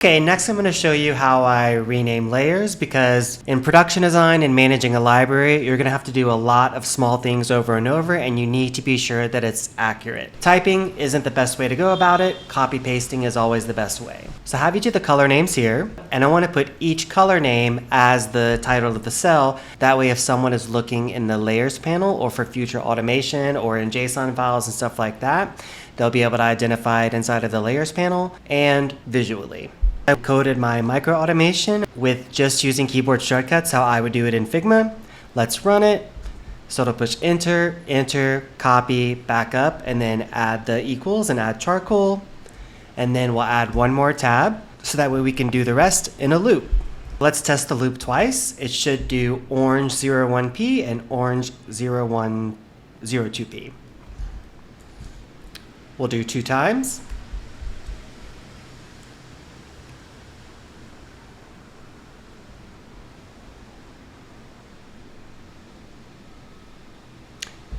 Okay, next I'm going to show you how I rename layers, because in production design and managing a library, you're going to have to do a lot of small things over and over, and you need to be sure that it's accurate. Typing isn't the best way to go about it. Copy pasting is always the best way. So I have each of the color names here, and I want to put each color name as the title of the cell. That way if someone is looking in the layers panel or for future automation or in JSON files and stuff like that, they'll be able to identify it inside of the layers panel and visually. I coded my micro automation with just using keyboard shortcuts, how I would do it in Figma. Let's run it. So it'll push enter, enter, copy, back up, and then add the equals and add charcoal. And then we'll add one more tab so that way we can do the rest in a loop. Let's test the loop twice. It should do orange 01p and orange 0102p. We'll do 2 times.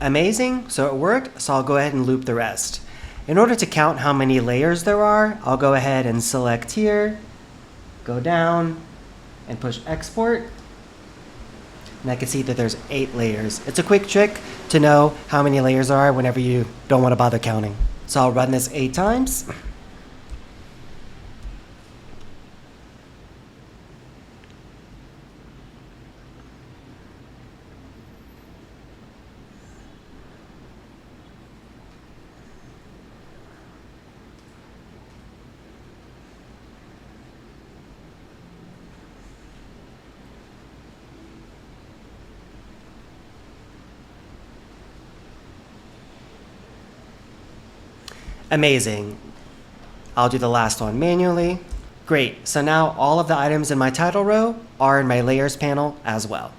Amazing, so it worked, so I'll go ahead and loop the rest. In order to count how many layers there are, I'll go ahead and select here, go down, and push export. And I can see that there's 8 layers. It's a quick trick to know how many layers there are whenever you don't want to bother counting. So I'll run this 8 times. Amazing. I'll do the last one manually. Great, so now all of the items in my title row are in my layers panel as well.